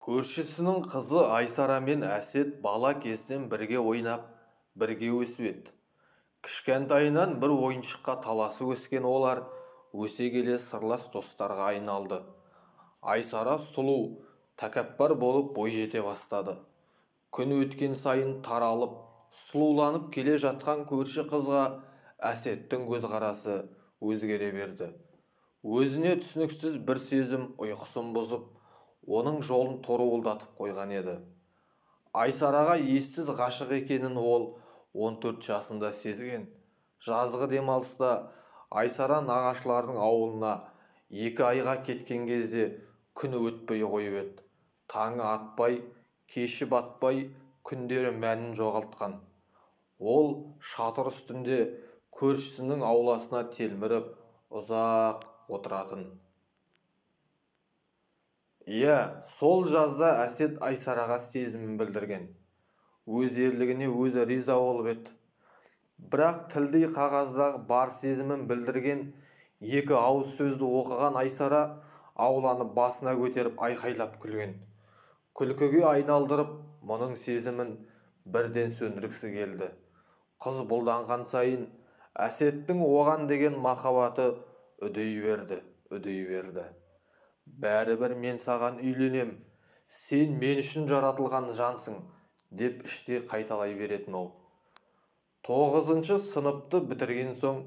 Көршісінің қызы Айсара мен Әсет бала кезден бірге ойнап, бірге өсіп еді. Кішкентайынан бір ойыншыққа таласып өскен олар өсе келе сырлас достарға айналды. Айсара сұлу, тәкаппар болып бой жете бастады. Күн өткен сайын таралып, сұлуланып келе жатқан көрші қызға Әсеттің көзқарасы өзгере берді. Өзіне түсініксіз бір сезім ұйқысын бұзып, оның жолын торуылдатып қойған еді. Айсараға ессіз ғашық екенін ол 14 жасында сезген. Жазғы демалыста Айсара нағашылардың ауылына 2 айға кеткен кезде күні өтпей қойып еді. Таңы атпай, кеші батпай, күндері мәнін жоғалтқан. Ол шатыр үстінде көршісінің ауласына телміріп, ұзақ отыратын. Сол жазда Әсет Айсараға сезімін білдірген. Өз ерлігіне өзі риза болып еді. Бірақ тілдей қағаздағы бар сезімін білдірген 2 ауыз сөзді оқыған Айсара ауланы басына көтеріп айқайлап күлген. Күлкіге айналдырып, мұның сезімін бірден сөндіргісі келді. Қыз бұлданған сайын Әсеттің оған деген махаббаты үдей берді. Бәрібір мен саған үйленем, сен мен үшін жаратылған жансың, деп іште қайталай беретін ол. 9 сыныпты бітірген соң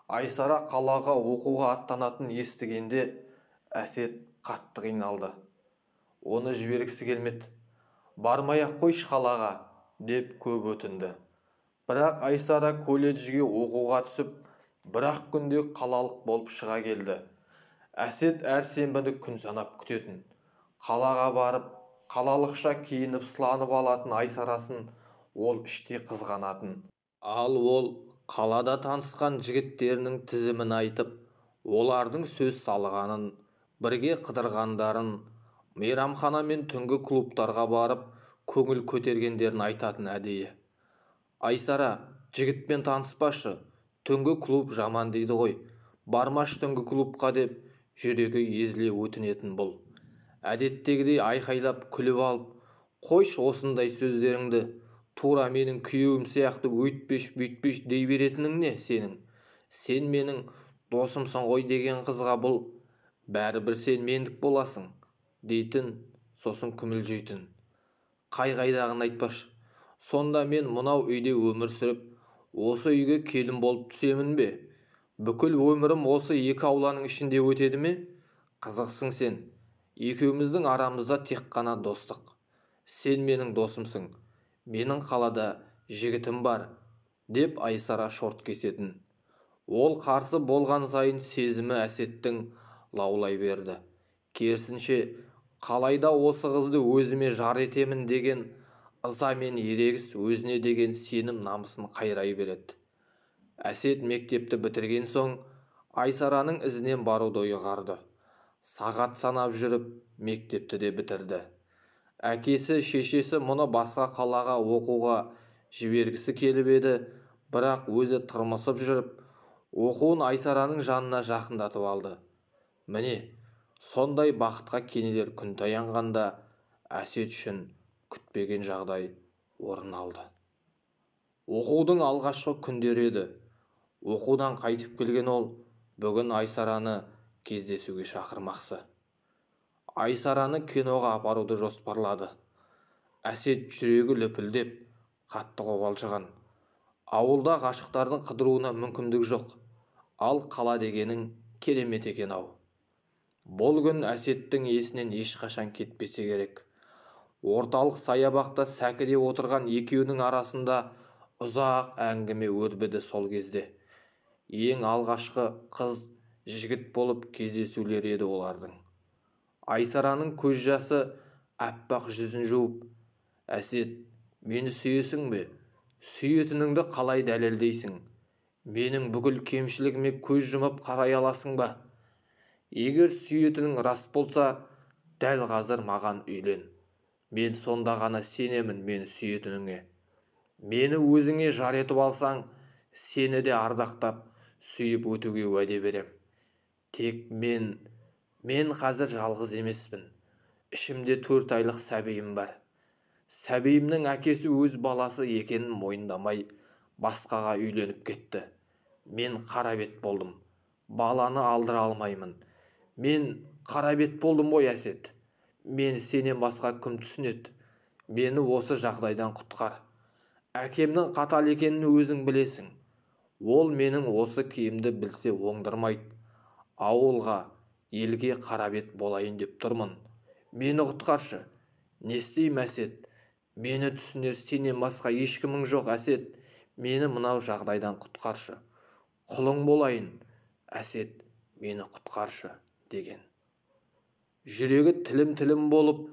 Айсара қалаға оқуға аттанатын естігенде Әсет қатты қиналды. Оны жібергісі келмеді. Бармай-ақ қойшы қалаға, деп көп өтінді. Бірақ Айсара колледжге оқуға түсіп, бір-ақ күнде қалалық болып шыға келді. Әсет әр сенбіні күн санап күтетін. Қалаға барып, қалалықша киініп сыланып алатын Айсарасын ол іште қызғанатын. Ал ол қалада танысқан жігіттерінің тізімін айтып, олардың сөз салғанын, бірге қыдырғандарын, мейрамхана мен түнгі клубтарға барып, көңіл көтергендерін айтатын әдейі. Айсара, жігітпен таныспашы, түнгі клуб жаман дейді ғой, бармаш түнгі клубқа, деп жүрегі езіле өтінетін бұл. Әдеттегідей айқайлап күліп алып, қойш осындай сөздеріңді, тура менің күйеуім сияқты өйтпеш бүйтпеш дей беретінің не сенің? Сен менің досымсың ғой деген қызға бұл бәрібір сен мендік боласың дейтін, сосын күмілжитін. Қайдағыны айтпашы, сонда мен мынау үйде өмір сүріп, осы үйге келін болып түсемін бе? Бүкіл өмірім осы 2 ауланың ішінде өтеді ме? Қызықсың сен. Екеуміздің арамызда тек қана достық. Сен менің досымсың. Менің қалада жігітім бар, деп Айсара шорт кесетін. Ол қарсы болған сайын сезімі Әсеттің лаулай берді. Керісінше, қалайда осы қызды өзіме жар етемін деген ыза мен ерегіс өзіне деген сенім намысын қайрай береді. Әсет мектепті бітірген соң Айсараның ізінен баруды ұйғарды. Сағат санап жүріп мектепті де бітірді. Әкесі, шешесі мұны басқа қалаға оқуға жібергісі келіп еді, бірақ өзі тырмысып жүріп, оқуын Айсараның жанына жақындатып алды. Міне, сондай бақытқа кенелер күн таянғанда Әсет үшін күтпеген жағдай орын алды. Оқудың алғашқы күндері еді. Оқудан қайтып келген ол бүгін Айсараны кездесуге шақырмақшы. Айсараны киноға апаруды жоспарлады. Әсет жүрегі лүпілдеп, қатты қобалжыған. Ауылда ғашықтардың қыдыруына мүмкіндік жоқ. Ал қала дегенің керемет екен-ау. Бұл күн Әсеттің есінен ешқашан кетпесе керек. Орталық саябақта сәкіде отырған екеуінің арасында ұзақ әңгіме өрбіді сол кезде. Ең алғашқы қыз жігіт болып кездесулер еді олардың. Айсараның көз жасы аппақ жүзін жуып, Әсет, мені сүйесің бе? Сүйетініңді қалай дәлелдейсің? Менің бүкіл кемшілігіме көз жұмып қарай аласың ба? Егер сүйетінің рас болса, дәл қазір маған үйлен. Мен сонда ғана сенемін мені сүйетініңе. Мені өзіңе жар етіп алсаң, сені де ардақтап, сүйіп өтуге уәде берем. Тек мен қазір жалғыз емеспін. ішімде 4 айлық сәбиім бар. Сәбиімнің әкесі өз баласы екенін мойындамай басқаға үйленіп кетті. Мен қара бет болдым. Баланы алдыра алмаймын. Мен қара бет болдым ғой Әсет. Мені сенен басқа кім түсінеді? Мені осы жағдайдан құтқар. Әкемнің қатал екенін өзің білесің. Ол менің осы киімді білсе оңдырмайды. Ауылға, елге қара бет болайын деп тұрмын. Мені құтқаршы. Не істеймін Әсет? Мені түсінер сенен басқа ешкімің жоқ Әсет. Мені мынау жағдайдан құтқаршы. Құлың болайын. Әсет, мені құтқаршы деген. Жүрегі тілім-тілім болып,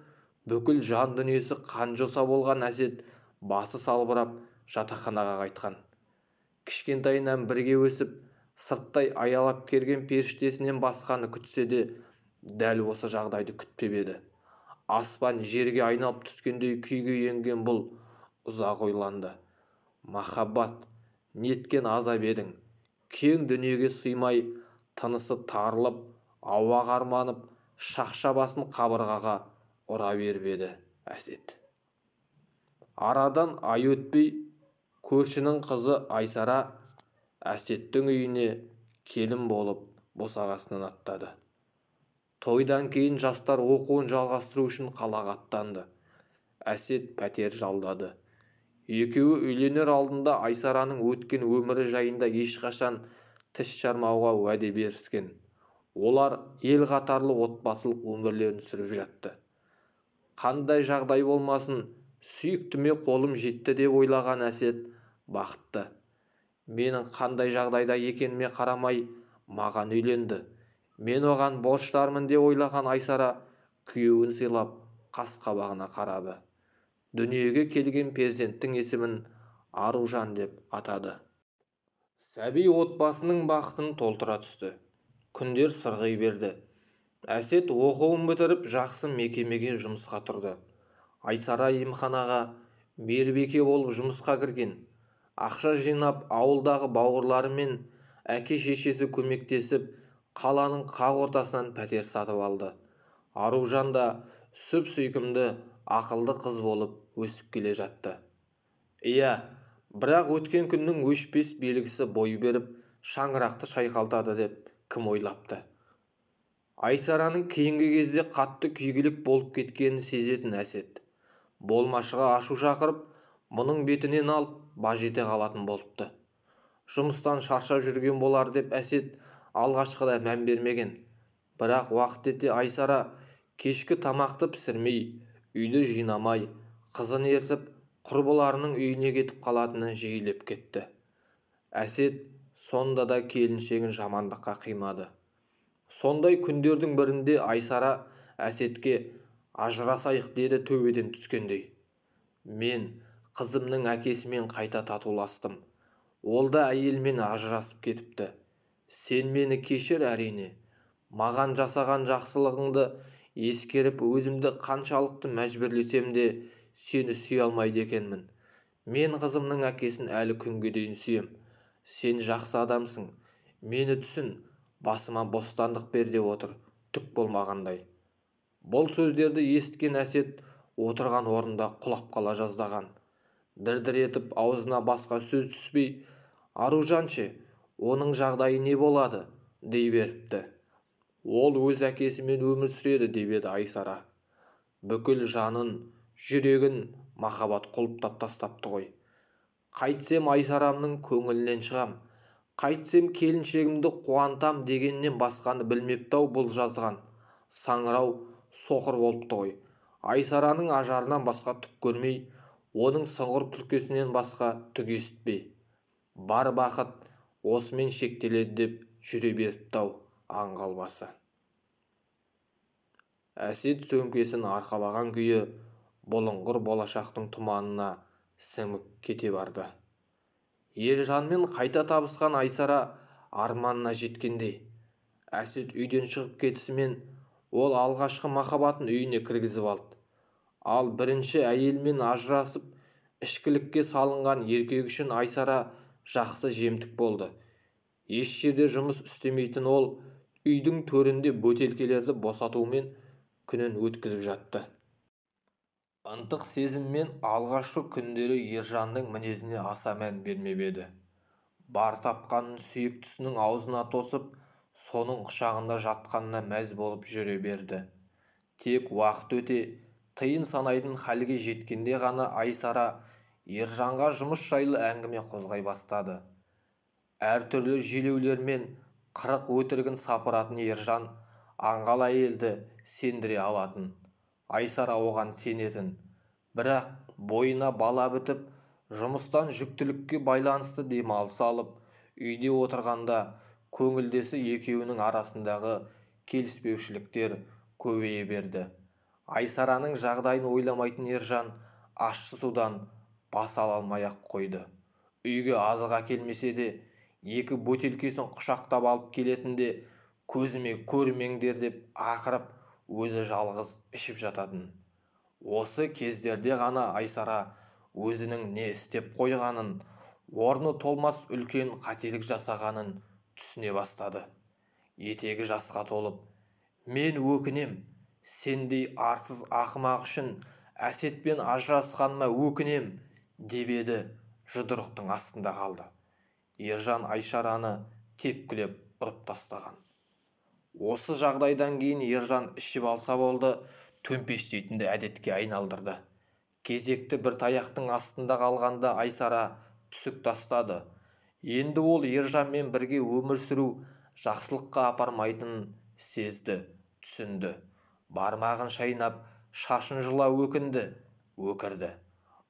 бүкіл жан дүниесі қан-жоса болған Әсет басы салбырап жатақханаға қайтқан. Кішкентайынан бірге өсіп, сырттай аялап келген періштесінен басқаны күтсе де, дәл осы жағдайды күтпеп еді. Аспан жерге айналып түскендей күйге енген бұл ұзақ ойланды. Махаббат, неткен азап едің. Кең дүниеге сыймай, тынысы тарылып, ауа қарманып, шақша басын қабырғаға ұра беріп еді Әсет. Арадан ай өтпей, көршінің қызы Айсара Әсеттің үйіне келін болып босағасынан аттады. Тойдан кейін жастар оқуын жалғастыру үшін қалаға аттанды. Әсет пәтер жалдады. Екеуі үйленер алдында Айсараның өткен өмірі жайында ешқашан тіс жармауға уәде беріскен. Олар ел қатарлы отбасылық өмірлерін сүріп жатты. Қандай жағдай болмасын, сүйіктіме қолым жетті деп ойлаған Әсет бақытты. Менің қандай жағдайда екеніме қарамай маған үйленді. Мен оған борыштармын деп ойлаған Айсара күйеуін сыйлап қас-қабағына қарады. Дүниеге келген перзенттің есімін Аружан деп атады. Сәби отбасының бақытын толтыра түсті. Күндер сырғи берді. Әсет оқуын бітіріп жақсы мекемеге жұмысқа тұрды. Айсара емханаға мейірбике болып жұмысқа кірген. Ақша жинап ауылдағы бауырлары мен әке-шешесі көмектесіп қаланың қақ ортасынан пәтер сатып алды. Аружан да сүп-сүйкімді ақылды қыз болып өсіп келе жатты. Иә, бірақ өткен күннің өшпес белгісі бой беріп шаңырақты шайқалтады деп кім ойлапты? Айсараның кейінгі кезде қатты күйгелек болып кеткенін сезетін Әсет болмашыға ашу шақырып, мұның бетінен алып баж ете қалатын болыпты. Жұмыстан шаршап жүрген болар деп Әсет алғашқыда мән бермеген. Бірақ уақыт ете Айсара кешкі тамақты пісірмей, үйді жинамай, қызын ертіп, құрбыларының үйіне кетіп қалатыны жиілеп кетті. Әсет сонда да келіншегін жамандыққа қимады. Сондай күндердің бірінде Айсара Әсетке ажырасайық деді төбеден түскендей. Мен қызымның әкесімен қайта татуластым. Ол да әйелмен ажырасып кетіпті. Сен мені кешір әрине. Маған жасаған жақсылығыңды ескеріп өзімді қаншалықты мәжбүрлесем де сені сүйе алмайды екенмін. Мен қызымның әкесін әлі күнге дейін сүйем. Сен жақсы адамсың. Мені түсін, басыма бостандық бер деп отыр, түк болмағандай. Бұл сөздерді естіген Әсет отырған орнында құлап қала жаздаған. Дір-дір етіп аузына басқа сөз түспей, Аружанше, оның жағдайы не болады, дей беріпті. Ол өз әкесімен өмір сүреді деп еді Айсара. Бүкіл жанын, жүрегін махаббат құлыптап тастапты ғой. Қайтсем Айсарамның көңілінен шығам, қайтсем келіншегімді қуантам дегеннен басқаны білмепті-ау бұл жазған. Саңырау соқыр болыпты ғой. Айсараның ажарынан басқа түк көрмей, оның сыңғыр күлкісінен басқа түк есітпей. Бар бақыт осымен шектеледі деп жүре беріпті-ау аңғалбасы. Әсет сөмкесін арқалаған күйі бұлыңғыр болашақтың тұманына сіңіп кете барды. Ержанмен қайта табысқан Айсара арманына жеткендей. Әсет үйден шығып кетісімен ол алғашқы махаббатын үйіне кіргізіп алды. Ал бірінші әйелмен ажырасып ішкілікке салынған еркек үшін Айсара жақсы жемтік болды. Еш жерде жұмыс істемейтін ол үйдің төрінде бөтелкелерді босатумен күнін өткізіп жатты. Ынтық сезіммен алғашқы күндері ержанның мінезіне аса мән бермеп еді. Бар тапқанын сүйіктісінің аузына тосып, соның құшағында жатқанына мәз болып жүре берді. Тек уақыт өте, тиын санайтын халге жеткенде ғана Айсара ержанға жұмыс жайлы әңгіме қозғай бастады. Әртүрлі желеулермен қырық өтірігін сапыратын ержан аңғал әйелді сендіре алатын. Айсара оған сенетін. Бірақ бойына бала бітіп, жұмыстан жүктілікке байланысты демалыс алып, үйде отырғанда көңілдесі екеуінің арасындағы келіспеушіліктер көбейе берді. Айсараның жағдайын ойламайтын ержан ащы судан бас ала алмай-ақ қойды. Үйге азық әкелмесе де, екі бөтелкесін құшақтап алып келетінде, көзіме көрмеңдер деп ақырып, өзі жалғыз ішіп жататын. Осы кездерде ғана Айсара өзінің не істеп қойғанын, орны толмас үлкен қателік жасағанын түсіне бастады. Етегі жасқа толып, мен өкінем, сендей арсыз ақымақ үшін Әсетпен ажырасқаныма өкінем, деп еді, жұдырықтың астында қалды. Ержан Айсараны тепкілеп ұрып тастаған. Осы жағдайдан кейін ержан ішіп алса болды, төмпештейтінді әдетке айналдырды. Кезекті бір таяқтың астында қалғанда Айсара түсік тастады. Енді ол ержанмен бірге өмір сүру жақсылыққа апармайтынын сезді, түсінді. Бармағын шайнап, шашын жылап өкірді.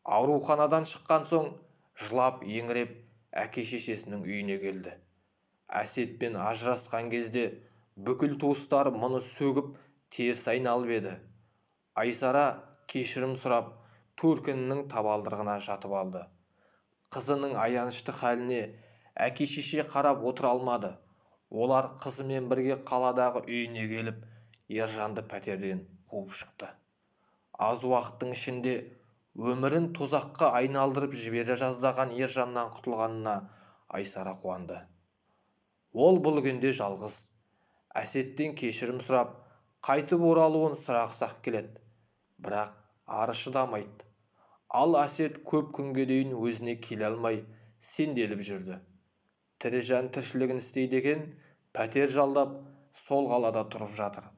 Ауруханадан шыққан соң жылап еңіреп әке-шешесінің үйіне келді. Әсетпен ажырасқан кезде бүкіл туыстары мұны сөгіп теріс айналып еді. Айсара кешірім сұрап төркінінің табалдырығына жатып алды. Қызының аянышты халіне әке-шеше қарап отыра алмады. Олар қызымен бірге қаладағы үйіне келіп, ержанды пәтерден қуып шықты. Аз уақыттың ішінде өмірін тозаққа айналдырып жібере жаздаған ержаннан құтылғанына Айсара қуанды. Ол бұл күнде жалғыз. Әсеттен кешірім сұрап, қайтып оралуын сұрағысы-ақ келеді. Бірақ ары шыдамайды. Ал Әсет көп күнге дейін өзіне келе алмай сенделіп жүрді. Тірі жан тіршілігін істейді екен, пәтер жалдап, сол қалада тұрып жатыр.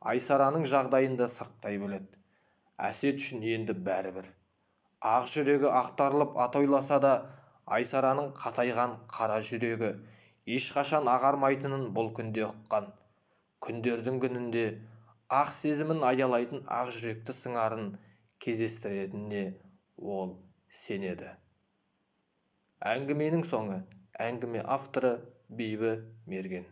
Айсараның жағдайында сырттай біледі. Әсет үшін енді бәрібір. Ақ жүрегі ақтарылып атойласа да, Айсараның қатайған қара жүрегі ешқашан ағармайтынын бұл күнде ұққан. Күндердің күнінде ақ сезімін аялайтын ақ жүректі сыңарын кездестіретініне ол сенеді. Әңгіменің соңы. Әңгіме авторы Бибі Мерген.